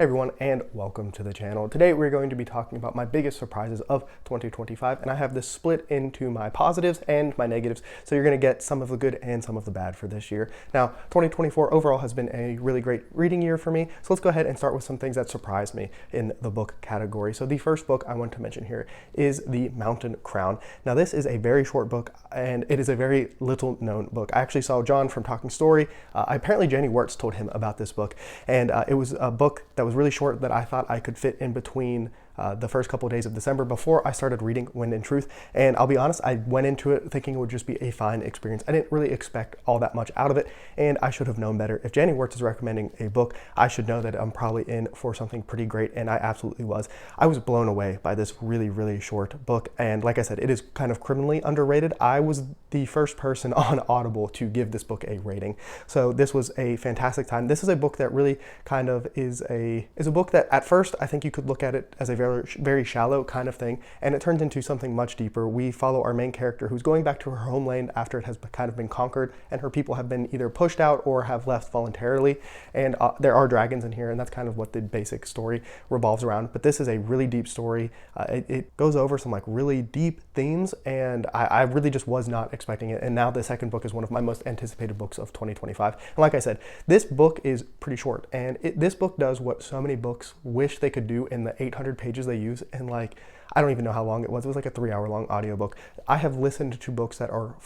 Hey everyone, and welcome to the channel. Today we're going to be talking about my biggest surprises of 2025, and I have this split into my positives and my negatives, so you're going to get some of the good and some of the bad for this year. Now, 2024 overall has been a really great reading year for me, so let's go ahead and start with some things that surprised me in the book category. So the first book I want to mention here is The Mountain Crown. Now, this is a very short book, and it is a very little known book. I actually saw John from Talking Story. Apparently Jenny Wirtz told him about this book, and it was a book that was really short that I thought I could fit in between the first couple of days of December before I started reading Wind and Truth. And I'll be honest, I went into it thinking it would just be a fine experience. I didn't really expect all that much out of it, and I should have known better. If Jenny Wirtz is recommending a book, I should know that I'm probably in for something pretty great, and I absolutely was. I was blown away by this really, really short book, and like I said, it is kind of criminally underrated. I was the first person on Audible to give this book a rating, so this was a fantastic time. This is a book that really kind of is a book that at first I think you could look at it as a very shallow kind of thing, and it turns into something much deeper. We follow our main character who's going back to her homeland after it has kind of been conquered, and her people have been either pushed out or have left voluntarily, and there are dragons in here, and that's kind of what the basic story revolves around. But this is a really deep story. It goes over some like really deep themes, and I really just was not expecting it, and now the second book is one of my most anticipated books of 2025. And like I said, this book is pretty short, and this book does what so many books wish they could do in the 800 pages they use, and like I don't even know how long it was. It was like a 3-hour-long audiobook. I have listened to books that are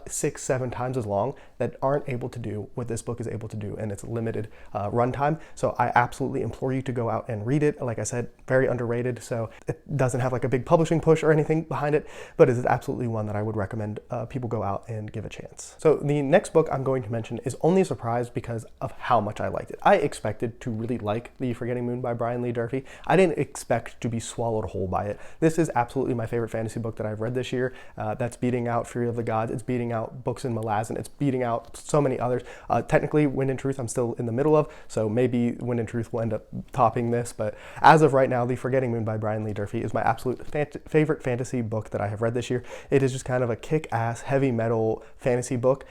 6, 7 times as long that aren't able to do what this book is able to do, and it's limited runtime. So I absolutely implore you to go out and read it. Like I said, very underrated. So it doesn't have like a big publishing push or anything behind it, but it is absolutely one that I would recommend people go out and give a chance. So the next book I'm going to mention is only a surprise because of how much I liked it. I expected to really like The Forgetting Moon by Brian Lee Durfee. I didn't expect to be swallowed whole by it. This is absolutely my favorite fantasy book that I've read this year. That's beating out Fury of the Gods. It's beating out Books in Malazan. It's beating out so many others. Technically, Wind and Truth I'm still in the middle of, so maybe Wind and Truth will end up topping this. But as of right now, The Forgetting Moon by Brian Lee Durfee is my absolute favorite fantasy book that I have read this year. It is just kind of a kick-ass, heavy metal fantasy book.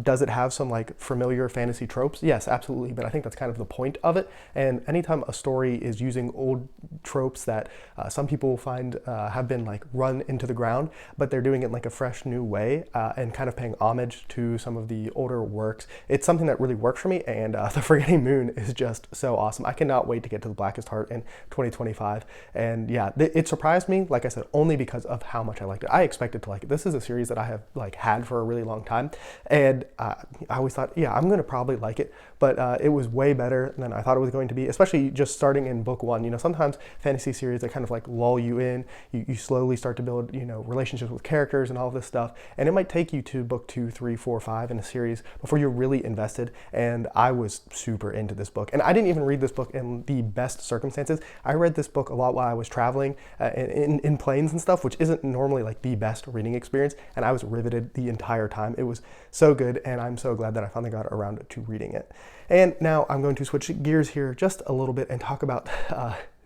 Does it have some like familiar fantasy tropes? Yes, absolutely. But I think that's kind of the point of it. And anytime a story is using old tropes that some people find have been like run into the ground, but they're doing it in like a fresh new way and kind of paying homage to some of the older works, it's something that really worked for me, and The Forgetting Moon is just so awesome. I cannot wait to get to The Blackest Heart in 2025, and yeah, it surprised me, like I said, only because of how much I liked it. I expected to like it. This is a series that I have like had for a really long time, and I always thought, yeah, I'm gonna probably like it, but it was way better than I thought it was going to be, especially just starting in book 1. You know, sometimes fantasy series, they kind of like lull you in, you slowly start to build, you know, relationships with characters and all this stuff, and it might take you to book 2, 3, 4, 5 in a series before you're really invested. And I was super into this book, and I didn't even read this book in the best circumstances. I read this book a lot while I was traveling in planes and stuff, which isn't normally like the best reading experience, and I was riveted the entire time. It was so good, and I'm so glad that I finally got around to reading it. And now I'm going to switch gears here just a little bit and talk about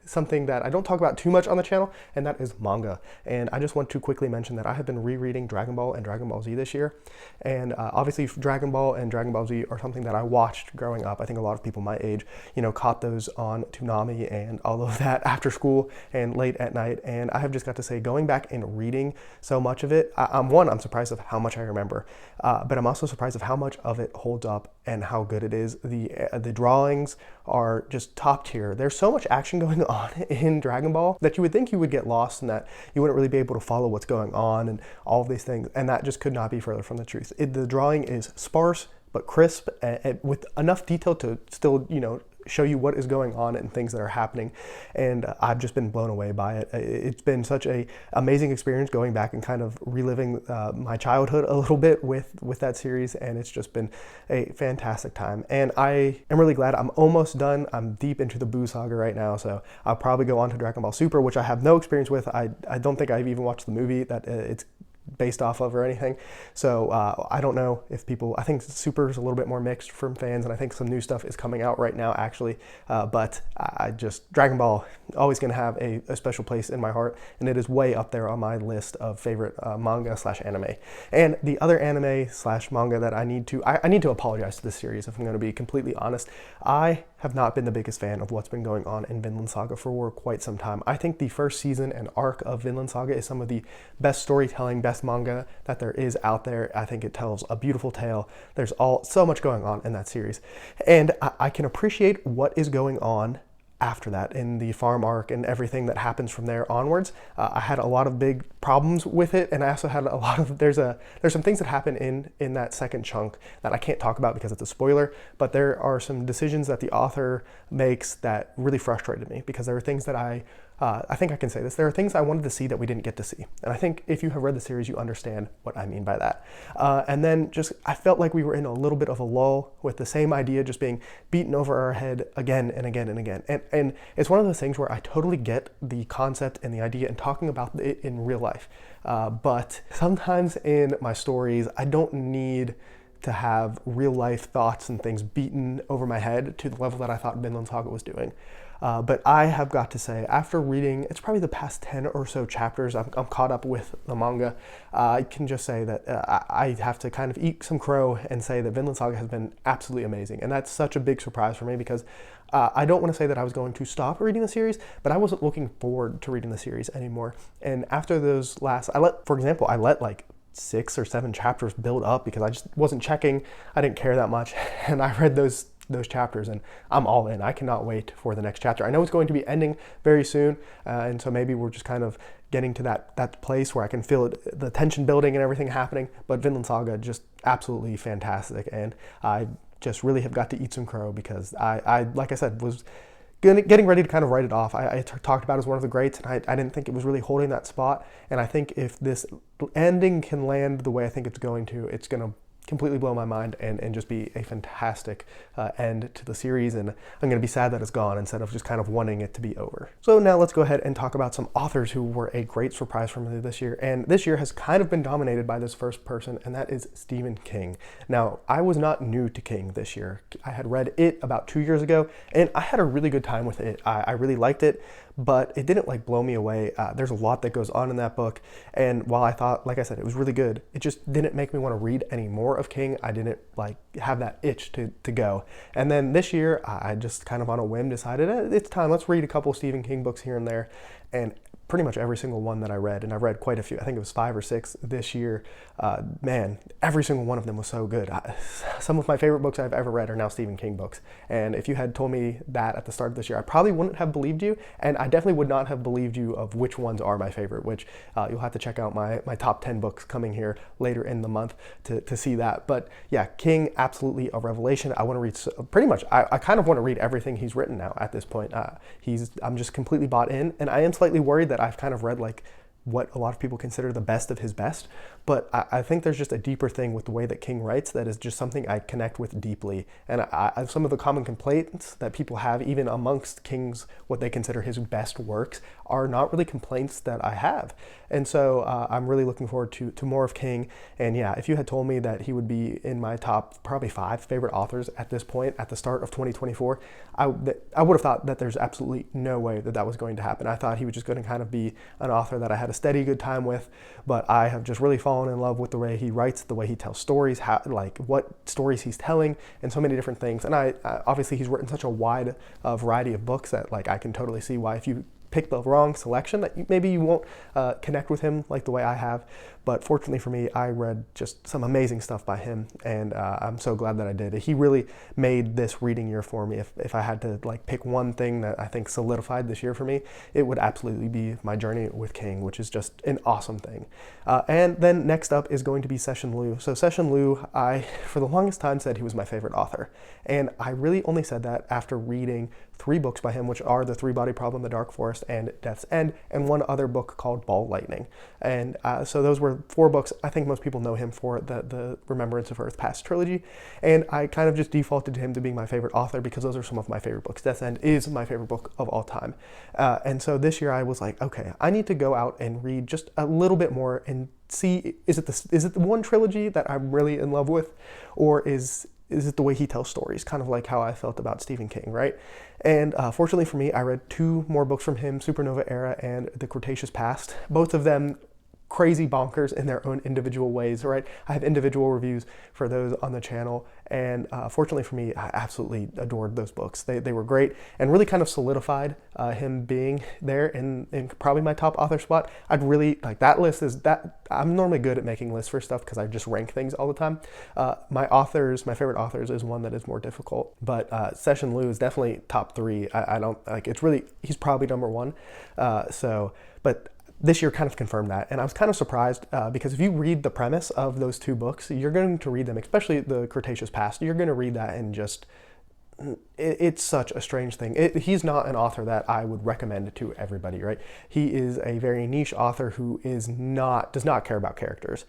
something that I don't talk about too much on the channel, and that is manga. And I just want to quickly mention that I have been rereading Dragon Ball and Dragon Ball Z this year, and obviously Dragon Ball and Dragon Ball Z are something that I watched growing up. I think a lot of people my age, you know, caught those on Toonami and all of that after school and late at night, and I have just got to say, going back and reading so much of it, I'm surprised of how much I remember, but I'm also surprised of how much of it holds up and how good it is. The drawings are just top tier. There's so much action going on in Dragon Ball that you would think you would get lost and that you wouldn't really be able to follow what's going on and all of these things, and that just could not be further from the truth. The drawing is sparse but crisp, with enough detail to still, you know, show you what is going on and things that are happening, and I've just been blown away by it. It's been such a amazing experience going back and kind of reliving my childhood a little bit with that series, and it's just been a fantastic time. And I am really glad I'm almost done. I'm deep into the Buu saga right now, so I'll probably go on to Dragon Ball Super, which I have no experience with. I don't think I've even watched the movie that it's based off of or anything. So I don't know if people, I think Super is a little bit more mixed from fans, and I think some new stuff is coming out right now actually, but I just, Dragon Ball, always going to have a special place in my heart, and it is way up there on my list of favorite manga slash anime. And the other anime slash manga that I need to apologize to this series, if I'm going to be completely honest. I have not been the biggest fan of what's been going on in Vinland Saga for quite some time. I think the first season and arc of Vinland Saga is some of the best storytelling, best manga that there is out there. I think it tells a beautiful tale. There's so much going on in that series. And I can appreciate what is going on after that in the farm arc and everything that happens from there onwards. I had a lot of big problems with it, and I also had a lot of there's some things that happen in that second chunk that I can't talk about because it's a spoiler, but there are some decisions that the author makes that really frustrated me, because there are things that I think I can say this. There are things I wanted to see that we didn't get to see. And I think if you have read the series, you understand what I mean by that. And then I felt like we were in a little bit of a lull with the same idea just being beaten over our head again and again and again. And it's one of those things where I totally get the concept and the idea and talking about it in real life. But sometimes in my stories, I don't need to have real life thoughts and things beaten over my head to the level that I thought Vinland Saga was doing. But I have got to say, after reading, it's probably the past 10 or so chapters, I'm caught up with the manga. I can just say that I have to kind of eat some crow and say that Vinland Saga has been absolutely amazing. And that's such a big surprise for me, because I don't want to say that I was going to stop reading the series, but I wasn't looking forward to reading the series anymore. And after those I let like 6 or 7 chapters build up because I just wasn't checking. I didn't care that much. And I read those chapters and I'm all in. I cannot wait for the next chapter. I know it's going to be ending very soon, and so maybe we're just kind of getting to that place where I can feel it, the tension building and everything happening. But Vinland Saga, just absolutely fantastic, and I just really have got to eat some crow, because I like I said, was getting ready to kind of write it off. I talked about it as one of the greats, and I didn't think it was really holding that spot. And I think if this ending can land the way I think it's going to completely blow my mind and just be a fantastic end to the series, and I'm going to be sad that it's gone instead of just kind of wanting it to be over. So now let's go ahead and talk about some authors who were a great surprise for me this year, and this year has kind of been dominated by this first person, and that is Stephen King. Now, I was not new to King this year. I had read It about 2 years ago, and I had a really good time with it. I really liked it, but it didn't like blow me away. There's a lot that goes on in that book, and while I thought, like I said, it was really good, it just didn't make me want to read any more of King. I didn't like have that itch to go. And then this year, I just kind of on a whim decided, it's time, let's read a couple of Stephen King books here and there. And pretty much every single one that I read, and I read quite a few, I think it was 5 or 6 this year, man, every single one of them was so good. Some of my favorite books I've ever read are now Stephen King books. And if you had told me that at the start of this year, I probably wouldn't have believed you, and I definitely would not have believed you of which ones are my favorite, which you'll have to check out my top 10 books coming here later in the month to see that. But yeah, King, absolutely a revelation. I want to read pretty much, I kind of want to read everything he's written now at this point. I'm just completely bought in, and I am slightly worried that I've kind of read like what a lot of people consider the best of his best. But I think there's just a deeper thing with the way that King writes that is just something I connect with deeply. And some of the common complaints that people have, even amongst King's, what they consider his best works, are not really complaints that I have. And so I'm really looking forward to more of King. And yeah, if you had told me that he would be in my top probably 5 favorite authors at this point, at the start of 2024, I would have thought that there's absolutely no way that was going to happen. I thought he was just going to kind of be an author that I had a steady good time with, but I have just really fallen in love with the way he writes, the way he tells stories, what stories he's telling, and so many different things. And I obviously he's written such a wide variety of books that like I can totally see why if you pick the wrong selection that maybe you won't connect with him like the way I have. But fortunately for me, I read just some amazing stuff by him, and I'm so glad that I did. He really made this reading year for me. If I had to like pick one thing that I think solidified this year for me, it would absolutely be my journey with King, which is just an awesome thing. And then next up is going to be Cixin Liu. So Cixin Liu, I for the longest time said he was my favorite author, and I really only said that after reading 3 books by him, which are The Three-Body Problem, The Dark Forest, and Death's End, and one other book called Ball Lightning. And so those were 4 books. I think most people know him for the Remembrance of Earth Past trilogy, and I kind of just defaulted to him to being my favorite author because those are some of my favorite books. Death's End is my favorite book of all time. And so this year I was like, okay, I need to go out and read just a little bit more and see, is it the one trilogy that I'm really in love with, or is it the way he tells stories, kind of like how I felt about Stephen King, right? And fortunately for me, I read 2 more books from him, Supernova Era and The Cretaceous Past. Both of them crazy bonkers in their own individual ways, right? I have individual reviews for those on the channel, and fortunately for me, I absolutely adored those books. They were great and really kind of solidified him being there in probably my top author spot. I'd really like that list. I'm normally good at making lists for stuff because I just rank things all the time. My favorite authors is one that is more difficult, but Cixin Liu is definitely top 3. I don't like, it's really, he's probably number 1. But this year kind of confirmed that, and I was kind of surprised because if you read the premise of those 2 books, you're going to read them, especially the Cretaceous Past, you're going to read that and just, it's such a strange thing. He's not an author that I would recommend to everybody, right? He is a very niche author who does not care about characters.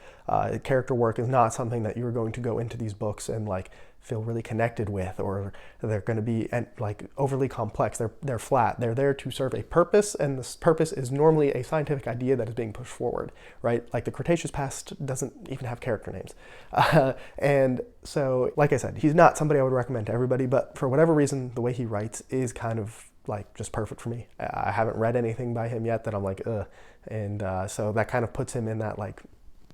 Character work is not something that you're going to go into these books and like feel really connected with, or they're going to be like overly complex. They're flat. They're there to serve a purpose, and this purpose is normally a scientific idea that is being pushed forward, right? Like the Cretaceous Past doesn't even have character names. And so, like I said, he's not somebody I would recommend to everybody, but for whatever reason, the way he writes is kind of like just perfect for me. I haven't read anything by him yet that I'm like, ugh. And so that kind of puts him in that like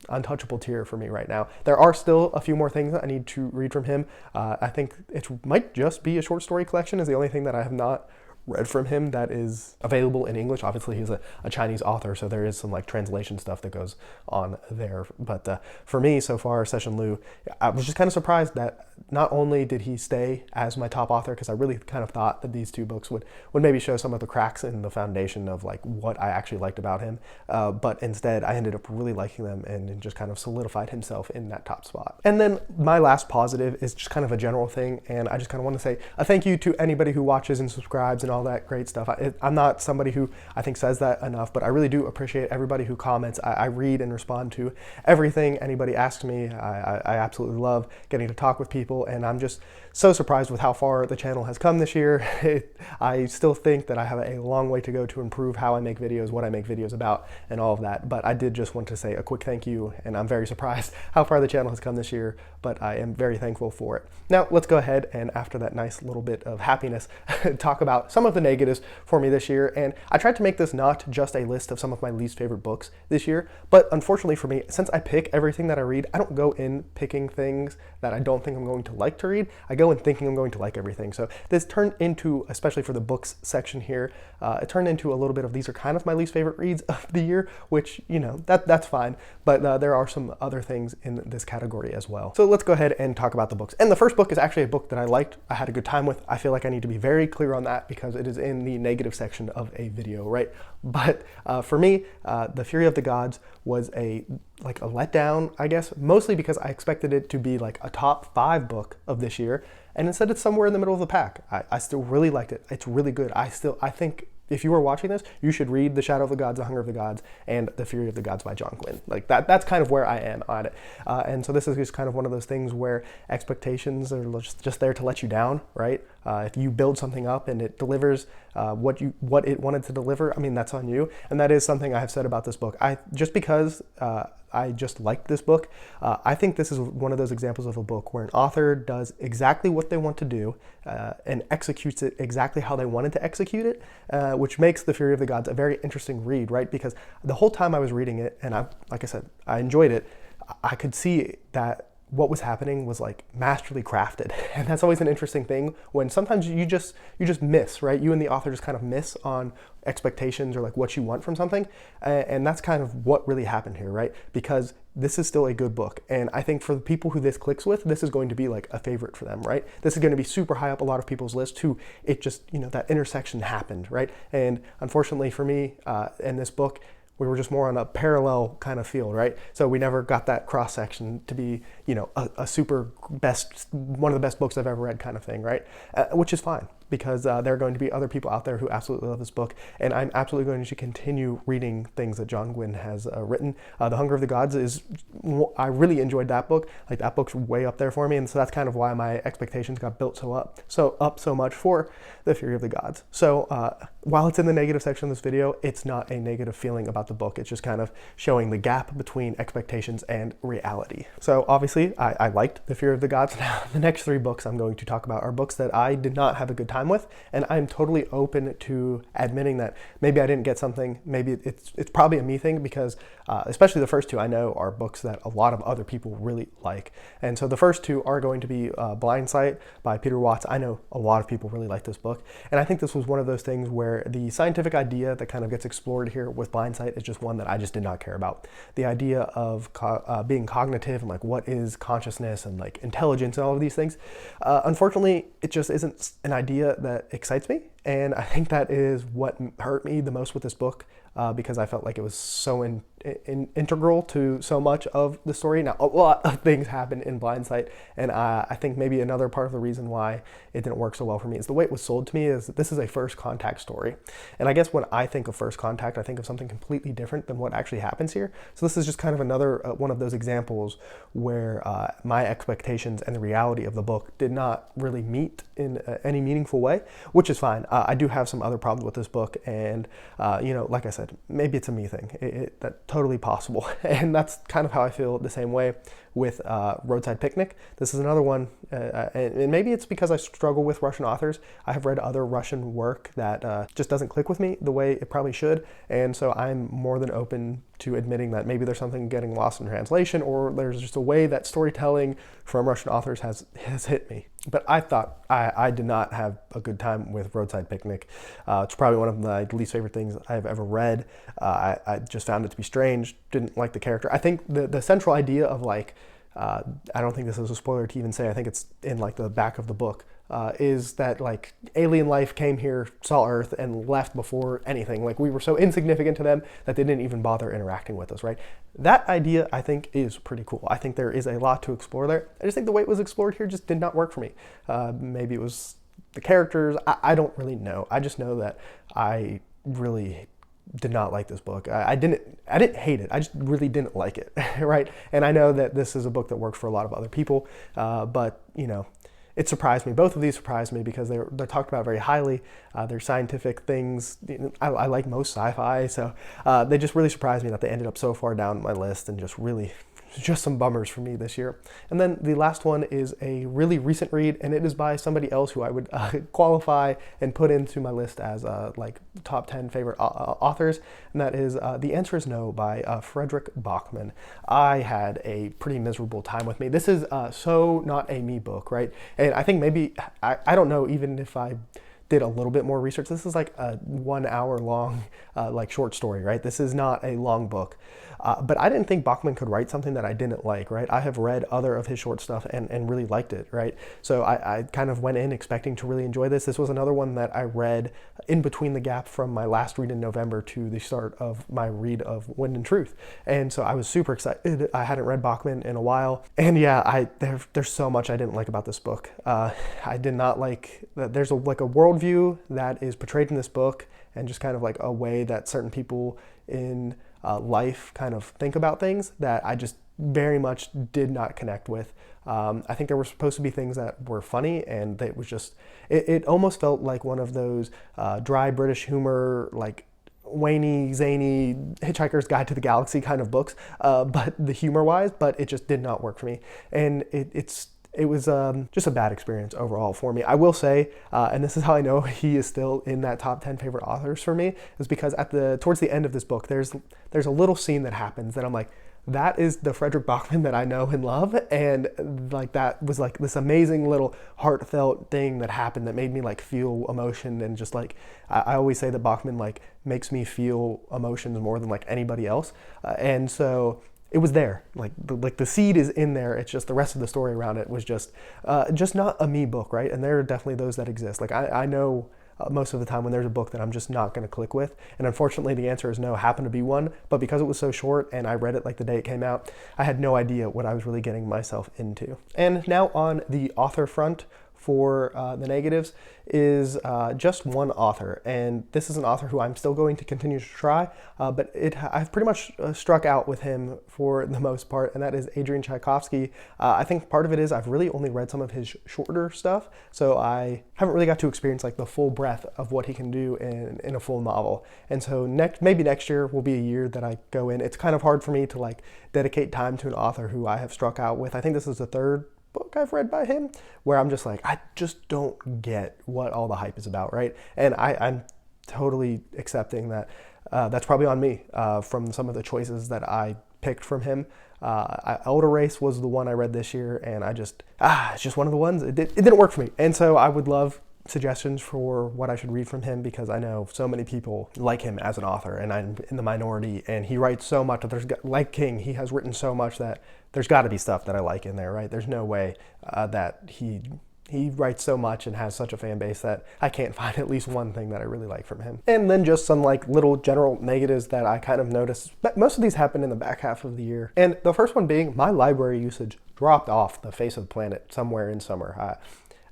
untouchable tier for me right now. There are still a few more things that I need to read from him. I think it might just be a short story collection is the only thing that I have not read from him that is available in English. Obviously he's a Chinese author, so there is some like translation stuff that goes on there. But for me so far, Cixin Liu, I was just kind of surprised that not only did he stay as my top author, because I really kind of thought that these 2 books would maybe show some of the cracks in the foundation of like what I actually liked about him, but instead I ended up really liking them and just kind of solidified himself in that top spot. And then my last positive is just kind of a general thing, and I just kind of want to say a thank you to anybody who watches and subscribes and all that great stuff. I'm not somebody who I think says that enough, but I really do appreciate everybody who comments. I read and respond to everything anybody asks me. I absolutely love getting to talk with people, and I'm just so surprised with how far the channel has come this year. I still think that I have a long way to go to improve how I make videos, what I make videos about, and all of that, but I did just want to say a quick thank you, and I'm very surprised how far the channel has come this year, but I am very thankful for it. Now let's go ahead and, after that nice little bit of happiness, talk about some of the negatives for me this year. And I tried to make this not just a list of some of my least favorite books this year, but unfortunately for me, since I pick everything that I read, I don't go in picking things that I don't think I'm going to like to read. I go in thinking I'm going to like everything. So this turned into, especially for the books section here, it turned into a little bit of these are kind of my least favorite reads of the year, which, you know, that's fine. But there are some other things in this category as well. So let's go ahead and talk about the books. And the first book is actually a book that I liked. I had a good time with. I feel like I need to be very clear on that because it is in the negative section of a video, right? But for me, The Fury of the Gods was a letdown, I guess, mostly because I expected it to be like a top 5 book of this year, and instead it's somewhere in the middle of the pack. I still really liked it. It's really good. I think if you are watching this, you should read The Shadow of the Gods, The Hunger of the Gods, and The Fury of the Gods by John Gwynne. Like that's kind of where I am on it. And so this is just kind of one of those things where expectations are just there to let you down, right? If you build something up and it delivers what it wanted to deliver, I mean, that's on you. And that is something I have said about this book. Just because I just liked this book, I think this is one of those examples of a book where an author does exactly what they want to do and executes it exactly how they wanted to execute it, which makes The Fury of the Gods a very interesting read, right? Because the whole time I was reading it, and like I said, I enjoyed it, I could see that what was happening was like masterly crafted. And that's always an interesting thing when sometimes you just miss, right? You and the author just kind of miss on expectations or like what you want from something. And that's kind of what really happened here, right? Because this is still a good book. And I think for the people who this clicks with, this is going to be like a favorite for them, right? This is going to be super high up a lot of people's lists who it just, that intersection happened, right? And unfortunately for me, in this book, we were just more on a parallel kind of field, right? So we never got that cross section to be, a super best, one of the best books I've ever read kind of thing, right? Which is fine because there are going to be other people out there who absolutely love this book, and I'm absolutely going to continue reading things that John Gwynne has written. The Hunger of the Gods I really enjoyed that book. Like that book's way up there for me, and so that's kind of why my expectations got built so much for The Fury of the Gods. So while it's in the negative section of this video, it's not a negative feeling about the book. It's just kind of showing the gap between expectations and reality. So obviously I liked The Fury of the Gods. Now the next 3 books I'm going to talk about are books that I did not have a good time time with, and I'm totally open to admitting that maybe I didn't get something, maybe it's probably a me thing, because especially the first two I know are books that a lot of other people really like. And so the first two are going to be Blind Sight by Peter Watts. I know a lot of people really like this book, and I think this was one of those things where the scientific idea that kind of gets explored here with Blind Sight is just one that I just did not care about. The idea of being cognitive and like what is consciousness and like intelligence and all of these things, unfortunately it just isn't an idea that excites me, and I think that is what hurt me the most with this book, because I felt like it was so integral to so much of the story. Now, a lot of things happen in Blind Sight, and I think maybe another part of the reason why it didn't work so well for me is the way it was sold to me is that this is a first contact story. And I guess when I think of first contact, I think of something completely different than what actually happens here. So this is just kind of another one of those examples where my expectations and the reality of the book did not really meet in any meaningful way, which is fine. I do have some other problems with this book, and like I said, maybe it's a me thing. That's totally possible, and that's kind of how I feel the same way with Roadside Picnic. This is another one, and maybe it's because I struggle with Russian authors. I have read other Russian work that just doesn't click with me the way it probably should, and so I'm more than open to admitting that maybe there's something getting lost in translation, or there's just a way that storytelling from Russian authors has hit me. But I thought I did not have a good time with Roadside Picnic. It's probably one of my least favorite things I've ever read. I just found it to be strange, didn't like the character. I think the central idea of like, I don't think this is a spoiler to even say, I think it's in like the back of the book, is that like alien life came here, saw Earth, and left before anything. Like we were so insignificant to them that they didn't even bother interacting with us, right? That idea, I think, is pretty cool. I think there is a lot to explore there. I just think the way it was explored here just did not work for me. Maybe it was the characters. I don't really know. I just know that I really did not like this book. I didn't hate it. I just really didn't like it, right? And I know that this is a book that works for a lot of other people, but it surprised me. Both of these surprised me because they're talked about very highly. They're scientific things. I like most sci-fi, so they just really surprised me that they ended up so far down my list, and just some bummers for me this year. And then the last one is a really recent read, and it is by somebody else who I would qualify and put into my list as like top 10 favorite authors, and that is The Answer is No by Fredrik Backman. I had a pretty miserable time with me. This is so not a me book, right? And I think maybe, I don't know, even if I did a little bit more research, this is like a 1 hour long like short story, right? This is not a long book. But I didn't think Backman could write something that I didn't like, right? I have read other of his short stuff and really liked it, right? So I kind of went in expecting to really enjoy this. This was another one that I read in between the gap from my last read in November to the start of my read of Wind and Truth. And so I was super excited. I hadn't read Backman in a while. And yeah, there's so much I didn't like about this book. I did not like that there's like a worldview that is portrayed in this book, and just kind of like a way that certain people in life kind of think about things that I just very much did not connect with. I think there were supposed to be things that were funny, and it was just, it almost felt like one of those dry British humor, like whiny, zany Hitchhiker's Guide to the Galaxy kind of books, but the humor wise, but it just did not work for me. And it was just a bad experience overall for me. I will say, and this is how I know he is still in that top 10 favorite authors for me, is because towards the end of this book, there's a little scene that happens that I'm like, that is the Fredrik Backman that I know and love, and like that was like this amazing little heartfelt thing that happened that made me like feel emotion, and just like I always say that Backman like makes me feel emotions more than like anybody else, and so it was there, like the seed is in there. It's just the rest of the story around it was just not a me book, right? And there are definitely those that exist. Like I know most of the time when there's a book that I'm just not going to click with, and unfortunately The Answer is No happened to be one, but because it was so short and I read it like the day it came out, I had no idea what I was really getting myself into. And now on the author front, for the negatives is just one author, and this is an author who I'm still going to continue to try, but I've pretty much struck out with him for the most part, and that is Adrian Tchaikovsky. I think part of it is I've really only read some of his shorter stuff, so I haven't really got to experience like the full breadth of what he can do in a full novel. And so maybe next year will be a year that I go in. It's kind of hard for me to like dedicate time to an author who I have struck out with. I think this is the third book I've read by him, where I'm just like, I just don't get what all the hype is about, right? And I'm totally accepting that that's probably on me from some of the choices that I picked from him. Elder Race was the one I read this year, and it's just one of the ones. It didn't work for me. And so I would love suggestions for what I should read from him, because I know so many people like him as an author, and I'm in the minority, and he writes so much that like King, he has written so much that there's got to be stuff that I like in there, right? There's no way that he writes so much and has such a fan base that I can't find at least one thing that I really like from him. And then just some like little general negatives that I kind of noticed. But most of these happened in the back half of the year. And the first one being my library usage dropped off the face of the planet somewhere in summer.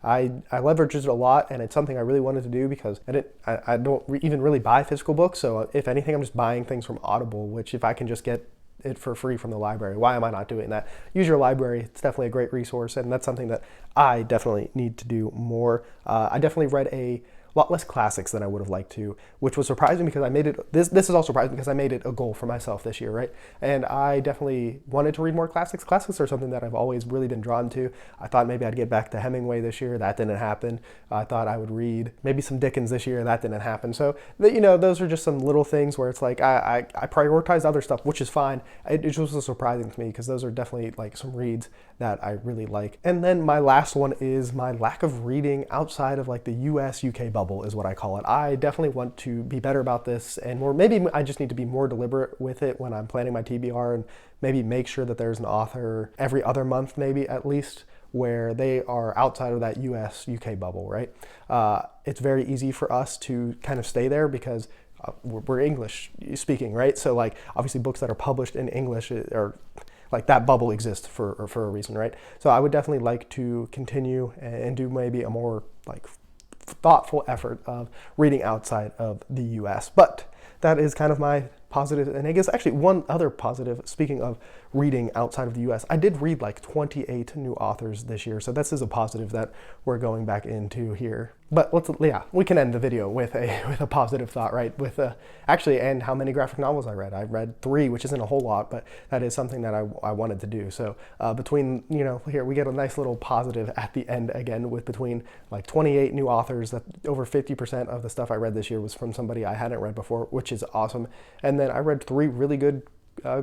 I leveraged it a lot, and it's something I really wanted to do because I don't even really buy physical books. So if anything, I'm just buying things from Audible, which if I can just get it for free from the library, why am I not doing that? Use your library. It's definitely a great resource, and that's something that I definitely need to do more. I definitely read a lot less classics than I would have liked to, which was surprising because I made it, this is all surprising because I made it a goal for myself this year, right? And I definitely wanted to read more classics. Classics are something that I've always really been drawn to. I thought maybe I'd get back to Hemingway this year. That didn't happen. I thought I would read maybe some Dickens this year. That didn't happen. So, those are just some little things where it's like I prioritized other stuff, which is fine. It just was surprising to me because those are definitely like some reads that I really like. And then my last one is my lack of reading outside of like the US UK bubble is what I call it. I definitely want to be better about this, and maybe I just need to be more deliberate with it when I'm planning my TBR, and maybe make sure that there's an author every other month, maybe at least, where they are outside of that US UK bubble, right? It's very easy for us to kind of stay there because we're English speaking, right? So like obviously books that are published in English are like that bubble exists for a reason, right? So I would definitely like to continue and do maybe a more like thoughtful effort of reading outside of the US. But that is kind of my positive and negatives. Actually, one other positive, speaking of reading outside of the US, I did read like 28 new authors this year. So this is a positive that we're going back into here. But we can end the video with a positive thought, right? And how many graphic novels I read. I read 3, which isn't a whole lot, but that is something that I wanted to do. So between, here we get a nice little positive at the end again between like 28 new authors. That over 50% of the stuff I read this year was from somebody I hadn't read before, which is awesome. And then I read 3 really good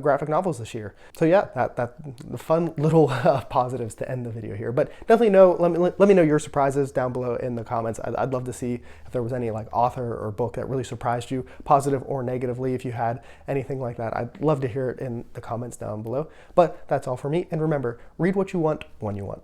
graphic novels this year. So yeah, that the fun little positives to end the video here. But definitely let me know your surprises down below in the comments. I'd love to see if there was any like author or book that really surprised you, positive or negatively. If you had anything like that, I'd love to hear it in the comments down below. But that's all for me. And remember, read what you want when you want.